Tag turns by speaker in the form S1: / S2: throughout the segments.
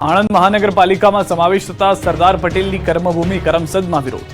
S1: આણંદ મહાનગરપાલિકામાં સમાવેશ થતા સરદાર પટેલની કર્મભૂમિ કરમસદમાં વિરોધ।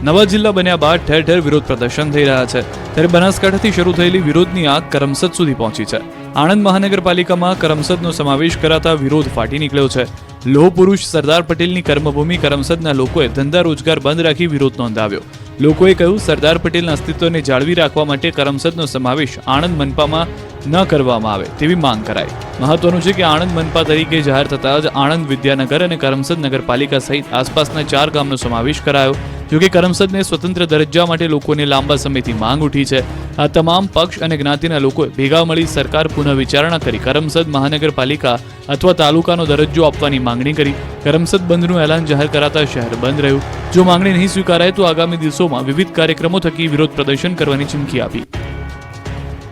S1: નવા જિલ્લા બન્યા બાદ ઠેર ઠેર વિરોધ પ્રદર્શન થઈ રહ્યા છે, ત્યારે બનાસકાંઠાથી શરૂ થયેલી વિરોધની આગ કરમસદ સુધી પહોંચી છે। આણંદ મહાનગરપાલિકામાં કરમસદનો સમાવેશ કરાતા વિરોધ ફાટી નીકળ્યો છે। લોહ પુરુષ સરદાર પટેલની કર્મભૂમિ કરમસદના લોકોએ ધંધા રોજગાર બંધ રાખી વિરોધ નોંધાવ્યો। લોકોએ કહ્યું, સરદાર પટેલના અસ્તિત્વને જાળવી રાખવા માટે કરમસદનો સમાવેશ આણંદ મનપામાં ન કરવામાં આવે તેવી માંગ કરાઈ। મહત્વનું છે કે આણંદ મનપા તરીકે જાહેર થતાં જ આણંદ વિદ્યાનગર અને કરમસદ નગરપાલિકા સહિત આસપાસના 4 ગામનો સમાવેશ કરાયો। જોકે કરમસદને સ્વતંત્ર દરજ્જા માટે લોકોની લાંબા સમયથી માંગ ઉઠી છે। આ તમામ પક્ષ અને જ્ઞાતિના લોકોએ ભેગા મળી સરકાર પુનઃ વિચારણા કરી કરમસદ મહાનગરપાલિકા અથવા તાલુકાનો દરજ્જો આપવાની માંગણી કરી। કરમસદ બંધનું એલાન જાહેર કરાતા શહેર બંધ રહ્યું। જો માંગણી નહીં સ્વીકારાય તો આગામી દિવસોમાં વિવિધ કાર્યક્રમો થકી વિરોધ પ્રદર્શન કરવાની ચીમકી આપી।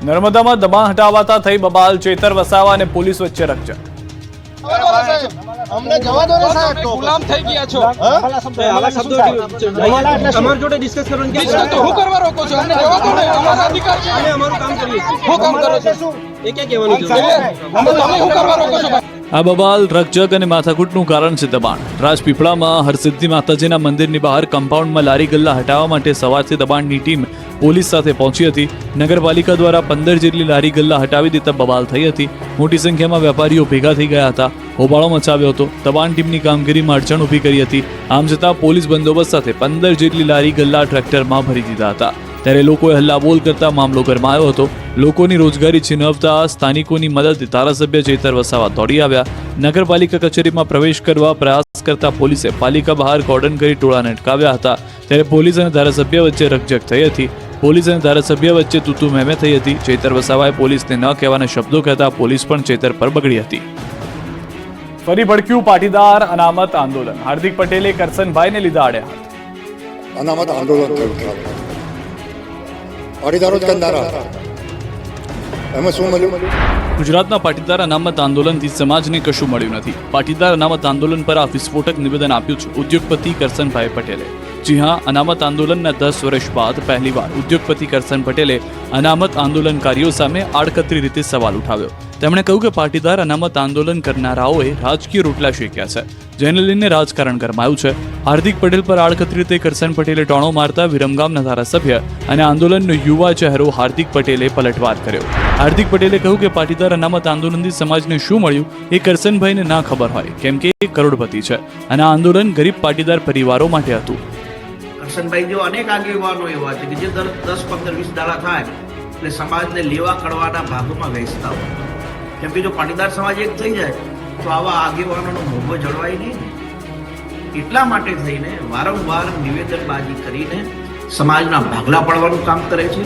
S1: નર્મદામાં દબાણ હટાવાતા થઈ બબાલ, ચેતર વસાવા અને પોલીસ વચ્ચે રકઝક।
S2: અમને જવા દો ને સાહેબ, તો ગુલામ થઈ ગયા છો। આવા શબ્દો તમારી જોડે ડિસ્કસ કરવાનું કે તો હું કરવા રોકો છો? અમને જવા દો ને, અમારો અધિકાર છે, અમે અમારું કામ કરીએ છીએ। હું કામ કરો છો એ ક્યાં કહેવાનું છે? તમે હું કરવા રોકો છો?
S1: આ બબાલ, રકઝક અને માથાકૂટનું કારણ છે દબાણ। રાજપીપળામાં હરસિદ્ધિ માતાજીના મંદિરની બહાર કમ્પાઉન્ડમાં લારી ગલ્લા હટાવવા માટે સવારથી દબાણની ટીમ પોલીસ સાથે પહોંચી હતી। નગરપાલિકા દ્વારા 15 જેટલી લારી ગલ્લા હટાવી દેતા બબાલ થઈ હતી। મોટી સંખ્યામાં વેપારીઓ ભેગા થઈ ગયા હતા, હોબાળો મચાવ્યો હતો, દબાણ ટીમની કામગીરીમાં અડચણ ઊભી કરી હતી। આમ છતાં પોલીસ બંદોબસ્ત સાથે 15 જેટલી લારી ગલ્લા ટ્રેક્ટરમાં ભરી દીધા હતા। ત્યારે લોકોએ હલ્લાબોલ કરતા મામલો ગરમાયો હતો। લોકોની રોજગારી છીનવતા સ્થાનિકોની મદદથી ધારાસભ્ય ચેતર વસાવા દોડી આવ્યા। નગરપાલિકા કચેરીમાં પ્રવેશ કરવા પ્રયાસ કરતા પોલીસે પાલિકા બહાર કોર્ડન કરી ટોળાને અટકાવ્યા હતા। ત્યારે પોલીસ અને ધારાસભ્ય વચ્ચે રકઝક થઈ હતી। પોલીસ અને ધારાસભ્ય વચ્ચે તૂતુ મહેમે થઈ હતી। ચેતર વસાવાએ પોલીસને ન કહેવાના શબ્દો કહેતા પોલીસ પણ ચેતર પર બગડી હતી। ફરી ભડક્યું પાટીદાર અનામત આંદોલન। હાર્દિક પટેલે કરસનભાઈને લીધા આડે હાથ।
S3: અનામત આંદોલન થયું, પાટીદારો જ કરનારા હતા। એમાં શું મળ્યું?
S1: ગુજરાતના પાટીદાર અનામત આંદોલનથી સમાજને કશું મળ્યું નથી। પાટીદાર અનામત આંદોલન પર આ વિસ્ફોટક નિવેદન આપ્યું છે ઉદ્યોગપતિ કરસનભાઈ પટેલે। જી હા, અનામત આંદોલનના 10 વર્ષ બાદ પહેલીવાર ઉદ્યોગપતિ કરસન પટેલે અનામત આંદોલનકારીઓ સામે આડકતરી રીતે સવાલ ઉઠાવ્યો। તેમણે કહ્યું કે પાટીદાર અનામત આંદોલન કરનારાઓએ રાજકીય રોટલા શેક્યા છે, જેને લઈને રાજકારણ ગરમાયું છે। હાર્દિક પટેલ પર આડકતરી રીતે કરસન પટેલે ટોણો મારતા વિરમગામના ધારાસભ્ય અને આંદોલનનો યુવા ચહેરો હાર્દિક પટેલે પલટવાર કર્યો। હાર્દિક પટેલે કહ્યું કે પાટીદાર અનામત આંદોલનથી સમાજને શું મળ્યું એ કરસનભાઈને ના ખબર હોય, કેમ કે એ કરોડપતિ છે અને આ આંદોલન ગરીબ પાટીદાર પરિવારો માટે હતું।
S4: કરસનભાઈ જેવા અનેક આગેવાનો એવા છે કે જે દર 10, 15, 20 દાડા થાય એટલે સમાજને લેવા કડવાના ભાગોમાં વહેંચતા હોય। કેમ કે જો પાટીદાર સમાજ એક થઈ જાય તો આવા આગેવાનોનો મોભો જળવાય નહીં ને। એટલા માટે થઈને વારંવાર નિવેદનબાજી કરીને સમાજના ભાગલા પાડવાનું કામ કરે છે,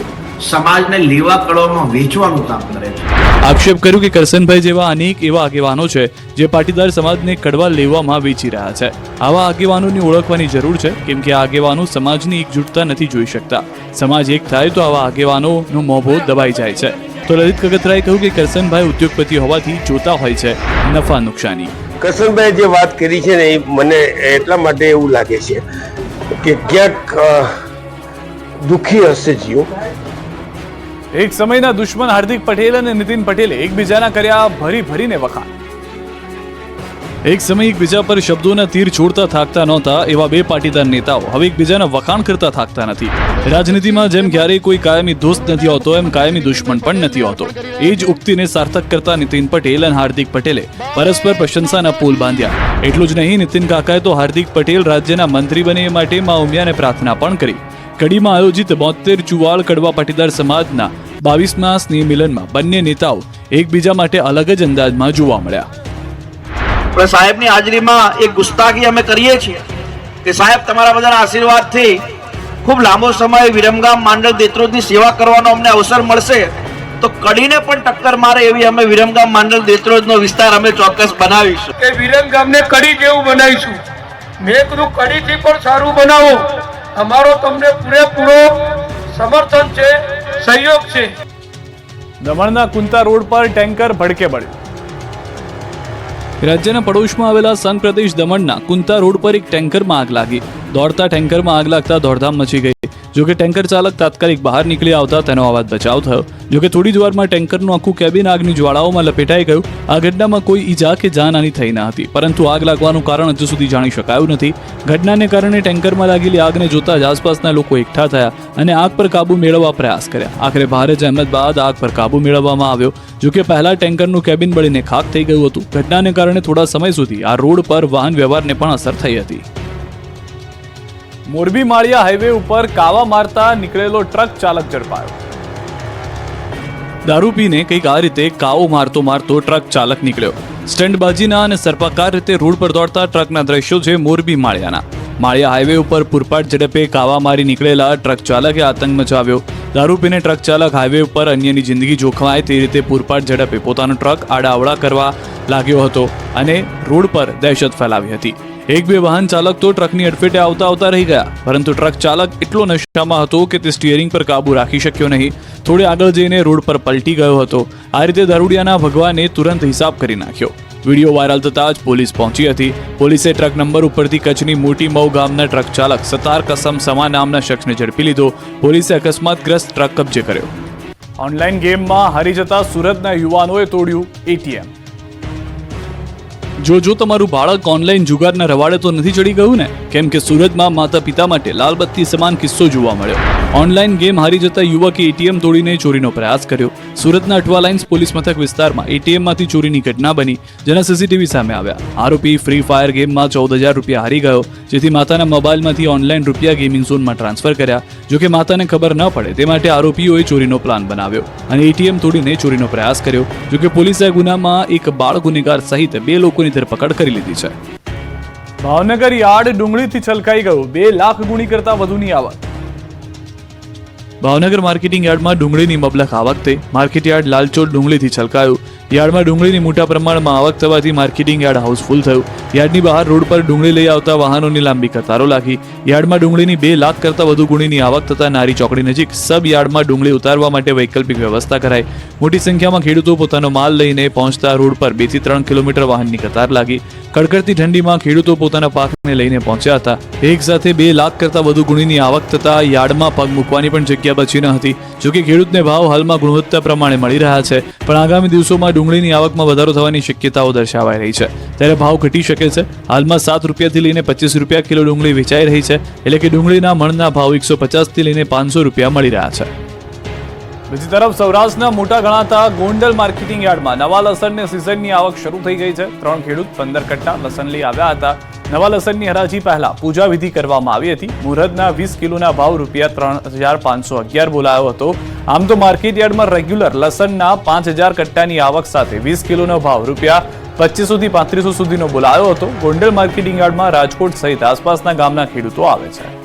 S4: સમાજને લેવા કડવામાં વેચવાનું કામ કરે છે।
S1: આક્ષેપ કર્યું કે કરસનભાઈ જેવા અનેક એવા આગેવાનો છે જે પાટીદાર સમાજને કડવા લેવામાં વેચી રહ્યા છે। આવા આગેવાનોની ઓળખવાની જરૂર છે, કેમ કે આ આગેવાનો સમાજની એકજૂટતા નથી જોઈ શકતા। સમાજ એક થાય તો આવા આગેવાનોનો મોભો દબાઈ જાય છે। તો લલિત કગથરાએ કહ્યું કે કરસનભાઈ ઉદ્યોગપતિ હોવાથી જોતા હોય છે નફા નુકસાની।
S5: કરસનભાઈ જે વાત કરી છે ને એ મને એટલા માટે એવું લાગે છે કે ક્યાંક દુઃખી હશે જીઓ।
S1: એક સમયના દુશ્મન હાર્દિક પટેલ અને નીતિન પટેલે એકબીજાના કર્યા ભરીને વખાણ। એક સમય એકબીજા પર શબ્દોના તીર છોડતા થાકતા નહોતા એવા બે પાટીદાર નેતાઓ હવે એકબીજાના વખાણ કરતા થાકતા નથી। રાજનીતિમાં જેમ ક્યારેય કોઈ કાયમી દોસ્ત નથી હોતો, એમ કાયમી દુશ્મન પણ નથી હોતો। એ જ ઉક્તિને સાર્થક કરતા નીતિન પટેલ અને હાર્દિક પટેલે પરસ્પર પ્રશંસાના પુલ બાંધ્યા। એટલું જ નહીં, નીતિન કાકાએ તો હાર્દિક પટેલ રાજ્યના મંત્રી બને એ માટે મા ઉમિયાને પ્રાર્થના પણ કરી। કડીમાં આયોજિત 72 ચુવાળ કડવા પાટીદાર સમાજના 22મા સ્નેહ મિલનમાં બંને નેતાઓ એકબીજા માટે અલગ જ અંદાજમાં જોવા મળ્યા।
S4: પણ સાહેબની હાજરીમાં એક ગુસ્તાખી અમે કરીએ છીએ કે સાહેબ તમારા બધાના આશીર્વાદથી ખૂબ લાંબો સમય વિરમગામ માંડલ દેત્રોજની સેવા કરવાનો અમને અવસર મળશે તો કડીને પણ ટક્કર મારે એવી અમે વિરમગામ માંડલ દેત્રોજનો વિસ્તાર અમે ચોક્કસ બનાવીશું।
S6: કે વિરમગામને કડી જેવું બનાવીશું। મેં કીધું કડીથી પણ સારું બનાવો, અમારો તમને પૂરેપૂરો સમર્થન છે, સહયોગ છે।
S1: દમણના કુંતા રોડ પર ટેન્કર ભડકે બળ્યું। રાજ્યના પડોશમાં આવેલા સંઘ પ્રદેશ દમણના કુંતા રોડ પર એક ટેન્કરમાં આગ લાગી। દોડતા ટેન્કરમાં આગ લાગતા દોડધામ મચી ગઈ। જોકે ટેન્કર ચાલક તાત્કાલિક બહાર નીકળી આવતા તેનો આવાજ બચાવ થયો. જોકે થોડી જ વારમાં ટેન્કરનું આખું કેબિન આગની જ્વાળાઓમાં લપેટાઈ ગયું. આ ઘટનામાં કોઈ ઈજા કે જાનહાની થઈ ન હતી, પરંતુ આગ લાગવાનું કારણ હજુ સુધી જાણી શકાયું નથી. ઘટનાને કારણે ટેન્કરમાં લાગેલી આગને જોતા જ આસપાસના લોકો એકઠા થયા અને આગ પર કાબુ મેળવવા પ્રયાસ કર્યા. આખરે ભારે જહેમત બાદ આગ પર કાબુ મેળવવામાં આવ્યો. જોકે પહેલા ટેન્કરનું કેબિન બળીને ખાક થઈ ગયું હતું. ઘટનાને કારણે થોડા સમય સુધી આ રોડ પર વાહન વ્યવહારને પણ અસર થઈ હતી. મોરબી માળિયા હાઈવે ઉપર કાવા મારતા નીકળેલો ટ્રક ચાલક ઝડપાયો. દારૂ પીને કંઈક આ રીતે કાવો મારતો ટ્રક ચાલક નીકળ્યો. સ્ટંટબાજીના અને સર્પાકાર રીતે રોડ પર દોડતા ટ્રકના દ્રશ્યો છે મોરબી માળિયાના. માળિયા હાઈવે ઉપર પૂરપાટ ઝડપે કાવા મારી નીકળેલા ટ્રક ચાલકે આતંક મચાવ્યો. દારૂ પીને ટ્રક ચાલક હાઈવે ઉપર અન્યની જિંદગી જોખમાય તે રીતે પૂરપાટ ઝડપે પોતાનો ટ્રક આડાઅવળા કરવા લાગ્યો હતો અને રોડ પર દહેશત ફેલાવી હતી. એક બે વાહન ચાલક તો ટ્રકની અડફેટે આવતા રહી ગયા, પરંતુ ટ્રક ચાલક એટલો નશામાં હતો કે તે સ્ટીયરિંગ પર કાબુ રાખી શક્યો નહીં. થોડે આગળ જઈને રોડ પર પલટી ગયો હતો. આ રીતે દારૂડિયાના ભગવાને તુરંત હિસાબ કરી નાખ્યો. વિડીયો વાયરલ થતાં જ પોલીસ પહોંચી હતી. પોલીસે ટ્રક નંબર ઉપરથી કચ્છની મોટી મઉ ગામના ટ્રક ચાલક સતાર કસમ સમા નામના શખ્સને ઝડપી લીધો. પોલીસે અકસ્માતગ્રસ્ત ટ્રક કબજે કર્યો. ઓનલાઈન ગેમમાં હારી જતા સુરતના યુવાનોએ તોડ્યું એટીએમ. જો તમારું બાળક ઓનલાઈન જુગારના રવાડે તો નથી ચડી ગયું ને? કેમ કે સુરતમાં માતા પિતા માટે લાલબત્તી સમાન કિસ્સો જોવા મળ્યો. ઓનલાઈન ગેમ હારી જતા યુવકે એટીએમ તોડીને ચોરીનો પ્રયાસ કર્યો. સુરતના અઠવા લાઇન્સ પોલીસ મથક વિસ્તારમાં એટીએમમાંથી ચોરીની ઘટના બની, જેના સીસીટીવી સામે આવ્યા. આરોપી ફ્રી ફાયર ગેમમાં 14,000 રૂપિયા હારી ગયો, જેથી માતાના મોબાઈલમાંથી ઓનલાઈન રૂપિયા ગેમિંગ ઝોનમાં ટ્રાન્સફર કર્યા. જોકે માતાને ખબર ન પડે તે માટે આરોપીઓએ ચોરીનો પ્લાન બનાવ્યો અને એટીએમ તોડીને ચોરીનો પ્રયાસ કર્યો. જોકે પોલીસે આ ગુનામાં એક બાળ ગુનેગાર સહિત 2 લોકોની ધરપકડ કરી લીધી છે. ભાવનગર યાર્ડ ડુંગળીથી છલકાઈ ગયું. 2 લાખ ગુણી કરતા વધુની આવક. ભાવનગર માર્કેટિંગ યાર્ડમાં ડુંગળીની મબલખ આવક થઈ. માર્કેટ યાર્ડ લાલચોળ ડુંગળીથી છલકાયું. યાર્ડમાં ડુંગળીની મોટા પ્રમાણમાં આવક થવાથી માર્કેટિંગ યાર્ડ હાઉસફુલ થયું. યાર્ડની બહાર રોડ પર ડુંગળી લઈ આવતા વાહનોની લાંબી કતારો લાગી. યાર્ડમાં ડુંગળીની 2 લાખ કરતા વધુ ગુણીની આવક થતા નારી ચોકડી નજીક સબ યાર્ડમાં ડુંગળી ઉતારવા માટે વૈકલ્પિક વ્યવસ્થા કરાઈ. મોટી સંખ્યામાં ખેડૂતો પોતાનો માલ લઈને પહોંચતા રોડ પર 2 થી 3 કિલોમીટર વાહનની કતાર લાગી. કડકડતી ઠંડીમાં ખેડૂતો પોતાના પાકને લઈને પહોંચ્યા હતા. એક સાથે 2 લાખ કરતા વધુ ગુણીની આવક થતા યાર્ડમાં પગ મૂકવાની પણ જગ્યા બચી ન હતી. જોકે ખેડૂતને ભાવ હાલમાં ગુણવત્તા પ્રમાણે મળી રહ્યા છે, પણ આગામી દિવસોમાં ડુંગળીની આવકમાં વધારો થવાની શક્યતાઓ દર્શાવાઈ રહી છે. ત્યારે ભાવ ઘટી શકે છે. હાલમાં 7 રૂપિયાથી લઈને 25 રૂપિયા કિલો ડુંગળી વેચાઈ રહી છે, એટલે કે ડુંગળીના મણના ભાવ 150 થી લઈને 500 રૂપિયા મળી રહ્યા છે. બીજી તરફ સૌરાષ્ટ્રના મોટા ગણાતા ગોંડલ માર્કેટિંગ યાર્ડમાં નવા લસણની સિઝનની આવક શરૂ થઈ ગઈ છે. 3 ખેડૂત 15 કટ્ટા લસણ લઈ આવ્યા હતા. નવા લસણની હરાજી પહેલા પૂજા વિધિ કરવામાં આવી હતી. મુહૂર્તના 20 કિલોના ભાવ ₹3,511 બોલાયો હતો. આમ તો માર્કેટ યાર્ડમાં રેગ્યુલર લસણના 5,000 કટ્ટાની આવક સાથે 20 કિલોનો ભાવ ₹2,500 થી 3,500 સુધીનો બોલાયો હતો. ગોંડલ માર્કેટિંગ યાર્ડમાં રાજકોટ સહિત આસપાસના ગામના ખેડૂતો આવે છે.